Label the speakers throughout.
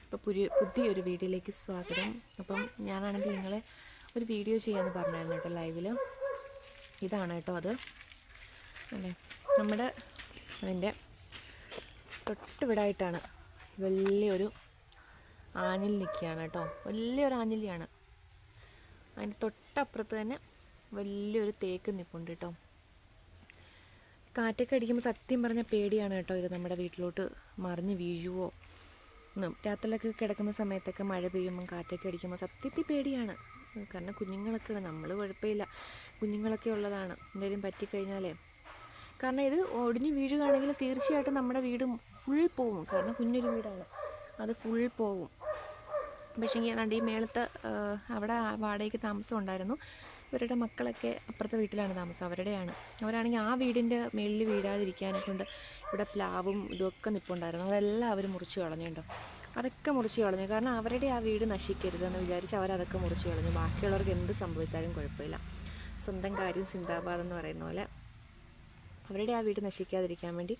Speaker 1: ഇപ്പോൾ പുതിയൊരു വീഡിയോയിലേക്ക് സ്വാഗതം. അപ്പം ഞാനാണെങ്കിൽ നിങ്ങളെ ഒരു വീഡിയോ ചെയ്യാമെന്ന് പറഞ്ഞായിരുന്നു കേട്ടോ ലൈവിൽ. ഇതാണ് കേട്ടോ അത് അല്ലേ, നമ്മുടെ അതിൻ്റെ തൊട്ടിവിടായിട്ടാണ് വലിയൊരു ആഞ്ഞിലി നിൽക്കുകയാണ് കേട്ടോ. വലിയൊരു ആഞ്ഞിലിയാണ്. അതിൻ്റെ തൊട്ടപ്പുറത്ത് തന്നെ വലിയൊരു തേക്ക് നിൽപ്പുണ്ട് കേട്ടോ. കാറ്റൊക്കെ അടിക്കുമ്പോൾ സത്യം പറഞ്ഞാൽ പേടിയാണ് കേട്ടോ. ഇത് നമ്മുടെ വീട്ടിലോട്ട് മറിഞ്ഞ് വീഴുവോ എന്നും. രാത്രിയിലൊക്കെ കിടക്കുന്ന സമയത്തൊക്കെ മഴ പെയ്യുമ്പം കാറ്റൊക്കെ അടിക്കുമ്പോൾ സത്യത്തിൽ പേടിയാണ്. കാരണം കുഞ്ഞുങ്ങളൊക്കെ നമ്മൾ കുഴപ്പമില്ല, കുഞ്ഞുങ്ങളൊക്കെ ഉള്ളതാണ്. എന്തെങ്കിലും പറ്റിക്കഴിഞ്ഞാലേ, കാരണം ഇത് ഒടിഞ്ഞ് വീഴുകയാണെങ്കിൽ തീർച്ചയായിട്ടും നമ്മുടെ വീട് ഫുൾ പോവും. കാരണം കുഞ്ഞൊരു വീടാണ്, അത് ഫുൾ പോവും. പക്ഷേങ്കിൽ ഏതാണ്ട് ഈ മേളത്ത് അവിടെ വാടകയ്ക്ക് താമസം ഉണ്ടായിരുന്നു. ഇവരുടെ മക്കളൊക്കെ അപ്പുറത്തെ വീട്ടിലാണ് താമസം, അവരാണെങ്കിൽ ആ വീടിൻ്റെ മേളിൽ വീഴാതിരിക്കാനെ കൊണ്ട് ഇവിടെ പ്ലാവും ഇതൊക്കെ നിൽപ്പുണ്ടായിരുന്നു. അതെല്ലാം അവർ മുറിച്ച് കളഞ്ഞുണ്ടോ. അതൊക്കെ മുറിച്ച് കളഞ്ഞു. കാരണം അവരുടെ ആ വീട് നശിക്കരുതെന്ന് വിചാരിച്ച് അവരതൊക്കെ മുറിച്ച് കളഞ്ഞു. ബാക്കിയുള്ളവർക്ക് എന്ത് സംഭവിച്ചാലും കുഴപ്പമില്ല, സ്വന്തം കാര്യം സിന്ദാബാദ് എന്ന് പറയുന്ന പോലെ അവരുടെ ആ വീട് നശിക്കാതിരിക്കാൻ വേണ്ടി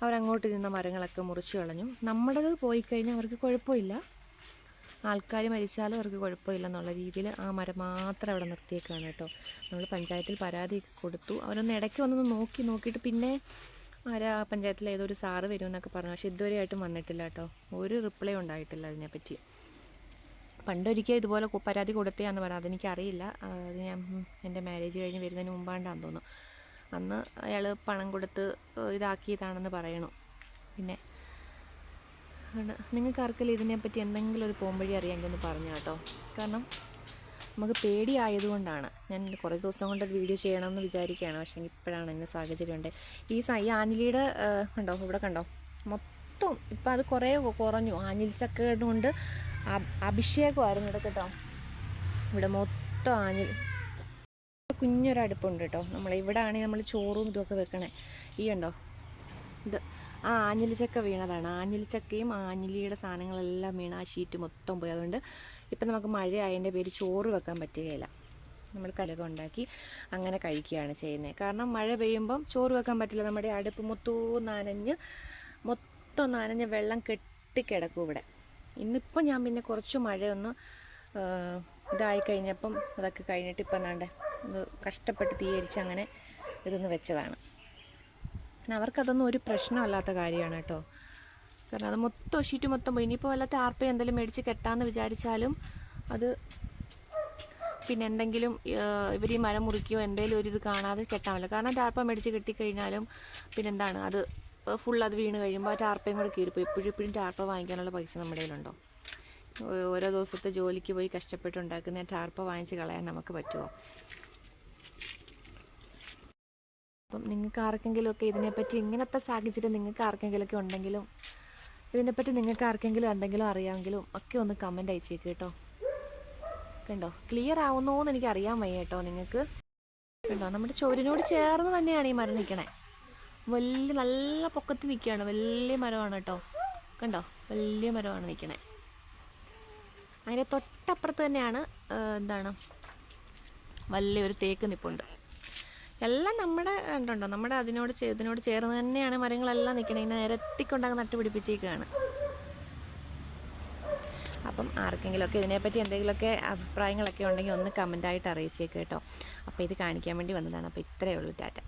Speaker 1: അവരങ്ങോട്ട് നിന്ന മരങ്ങളൊക്കെ മുറിച്ച് കളഞ്ഞു. നമ്മുടേത് പോയി കഴിഞ്ഞാൽ അവർക്ക് കുഴപ്പമില്ല, ആൾക്കാർ മരിച്ചാലും അവർക്ക് കുഴപ്പമില്ലെന്നുള്ള രീതിയിൽ ആ മരം മാത്രം അവിടെ നിർത്തിയേക്കാണ് കേട്ടോ. നമ്മൾ പഞ്ചായത്തിൽ പരാതി കൊടുത്തു. അവരൊന്ന് ഇടയ്ക്ക് വന്നൊന്ന് നോക്കിയിട്ട് പിന്നെ പഞ്ചായത്തിൽ ഏതൊരു സാറ് വരുമെന്നൊക്കെ പറഞ്ഞു. പക്ഷേ ഇതുവരെയായിട്ടും വന്നിട്ടില്ല കേട്ടോ. ഒരു റിപ്ലൈ ഉണ്ടായിട്ടില്ല അതിനെപ്പറ്റി. പണ്ടൊരിക്കൽ ഇതുപോലെ പരാതി കൊടുത്തതാന്ന് പറയാം, അതെനിക്കറിയില്ല. അത് ഞാൻ എൻ്റെ മാരേജ് കഴിഞ്ഞ് വരുന്നതിന് മുമ്പാണ്ടാന്ന് തോന്നുന്നു. അന്ന് അയാൾ പണം കൊടുത്ത് ഇതാക്കിയതാണെന്ന് പറയണു. പിന്നെ നിങ്ങൾക്ക് ആർക്കെങ്കിലും ഇതിനെപ്പറ്റി എന്തെങ്കിലും ഒരു പോംവഴി അറിയാമെങ്കിൽ ഒന്ന് പറഞ്ഞു കേട്ടോ. കാരണം നമുക്ക് പേടിയായതുകൊണ്ടാണ് ഞാൻ കുറേ ദിവസം കൊണ്ട് വീഡിയോ ചെയ്യണമെന്ന് വിചാരിക്കുകയാണ്. പക്ഷേ ഇപ്പോഴാണ് ഇന്ന് സാഹചര്യമുണ്ട്. ഈ ആഞ്ഞിലിയുടെ കണ്ടോ, ഇവിടെ കണ്ടോ, മൊത്തം ഇപ്പം അത് കുറേ കുറഞ്ഞു. ആഞ്ഞിലിച്ചക്ക കൊണ്ട് അഭിഷേകമായിരുന്നു ഇവിടെ കേട്ടോ. ഇവിടെ മൊത്തം ആഞ്ഞിലി. കുഞ്ഞൊരടുപ്പുണ്ട് കേട്ടോ. ഇവിടെ ആണെങ്കിൽ നമ്മൾ ചോറും ഇതൊക്കെ വെക്കണേ. ഈ കണ്ടോ, ഇത് ആ ആഞ്ഞിലിച്ചക്ക വീണതാണ്. ആഞ്ഞിലിച്ചക്കയും ആഞ്ഞിലിയുടെ സാധനങ്ങളെല്ലാം വീണ ആ ഷീറ്റ് മൊത്തം പോയി. അതുകൊണ്ട് ഇപ്പം നമുക്ക് മഴയായതിൻ്റെ പേര് ചോറ് വെക്കാൻ പറ്റുകയില്ല. നമ്മൾ കലകം ഉണ്ടാക്കി അങ്ങനെ കഴിക്കുകയാണ് ചെയ്യുന്നത്. കാരണം മഴ പെയ്യുമ്പം ചോറ് വെക്കാൻ പറ്റില്ല. നമ്മുടെ അടുപ്പ് മൊത്തം നനഞ്ഞ് വെള്ളം കെട്ടിക്കിടക്കും ഇവിടെ. ഇന്നിപ്പം ഞാൻ പിന്നെ കുറച്ച് മഴയൊന്ന് ഇതായി കഴിഞ്ഞപ്പം അതൊക്കെ കഴിഞ്ഞിട്ട് ഇപ്പം എന്താണ്ട് ഇത് കഷ്ടപ്പെട്ട് തീയരിച്ച് അങ്ങനെ ഇതൊന്ന് വെച്ചതാണ്. അവർക്കതൊന്നും ഒരു പ്രശ്നമല്ലാത്ത കാര്യമാണ് കേട്ടോ. കാരണം അത് മൊത്തം ഷീറ്റ് മൊത്തം പോയി. ഇനിയിപ്പോൾ വല്ല ടാർപ്പ എന്തെങ്കിലും മേടിച്ച് കെട്ടാമെന്ന് വിചാരിച്ചാലും അത് പിന്നെ എന്തെങ്കിലും ഇവർ ഈ മരം മുറിക്കുകയോ എന്തെങ്കിലും ഒരു ഇത് കാണാതെ കെട്ടാമല്ലോ. കാരണം ടാർപ്പ മേടിച്ച് കെട്ടിക്കഴിഞ്ഞാലും പിന്നെന്താണ്, അത് ഫുൾ അത് വീണ് കഴിയുമ്പോൾ ആ ടാർപ്പയും കൂടെ കീറിപ്പോയി. എപ്പോഴും ടാർപ്പ വാങ്ങിക്കാനുള്ള പൈസ നമ്മുടെ കയ്യിലുണ്ടോ? ഓരോ ദിവസത്തെ ജോലിക്ക് പോയി കഷ്ടപ്പെട്ടുണ്ടാക്കുന്ന ടാർപ്പ വാങ്ങിച്ച് കളയാൻ നമുക്ക് പറ്റുമോ? അപ്പം നിങ്ങൾക്ക് ആർക്കെങ്കിലുമൊക്കെ ഇതിനെപ്പറ്റി ഇങ്ങനത്തെ സാഹചര്യം നിങ്ങൾക്ക് ആർക്കെങ്കിലുമൊക്കെ ഉണ്ടെങ്കിലും ഇതിനെപ്പറ്റി നിങ്ങൾക്ക് ആർക്കെങ്കിലും എന്തെങ്കിലും അറിയാമെങ്കിലും ഒക്കെ ഒന്ന് കമൻറ്റ് അയച്ചേക്ക് കേട്ടോ. കണ്ടോ, ക്ലിയർ ആവുന്നോന്ന് എനിക്ക് അറിയാൻ വയ്യ കേട്ടോ നിങ്ങൾക്ക്. കണ്ടോ, നമ്മുടെ ചുവരിനോട് ചേർന്ന് തന്നെയാണ് ഈ മരം നിൽക്കണേ. നല്ല പൊക്കത്തിൽ നിൽക്കുകയാണ്. വലിയ മരമാണ് കേട്ടോ. കണ്ടോ, വലിയ മരമാണ് നിൽക്കണേ. അതിൻ്റെ തൊട്ടപ്പുറത്ത് തന്നെയാണ് വലിയൊരു തേക്ക് നിൽപ്പുണ്ട്. എല്ലാം നമ്മുടെ ഉണ്ടോ, നമ്മുടെ ഇതിനോട് ചേർന്ന് തന്നെയാണ് മരങ്ങളെല്ലാം നിൽക്കണേ. ഇങ്ങനെ നിരത്തിക്കൊണ്ടങ്ങ് നട്ടുപിടിപ്പിച്ചേക്കാണ്. അപ്പം ആർക്കെങ്കിലുമൊക്കെ ഇതിനെപ്പറ്റി എന്തെങ്കിലുമൊക്കെ അഭിപ്രായങ്ങളൊക്കെ ഉണ്ടെങ്കിൽ ഒന്ന് കമൻറ്റായിട്ട് അറിയിച്ചേക്ക് കേട്ടോ. അപ്പോൾ ഇത് കാണിക്കാൻ വേണ്ടി വന്നതാണ്. അപ്പോൾ ഇത്രയേ ഉള്ളൂ. ടാറ്റ.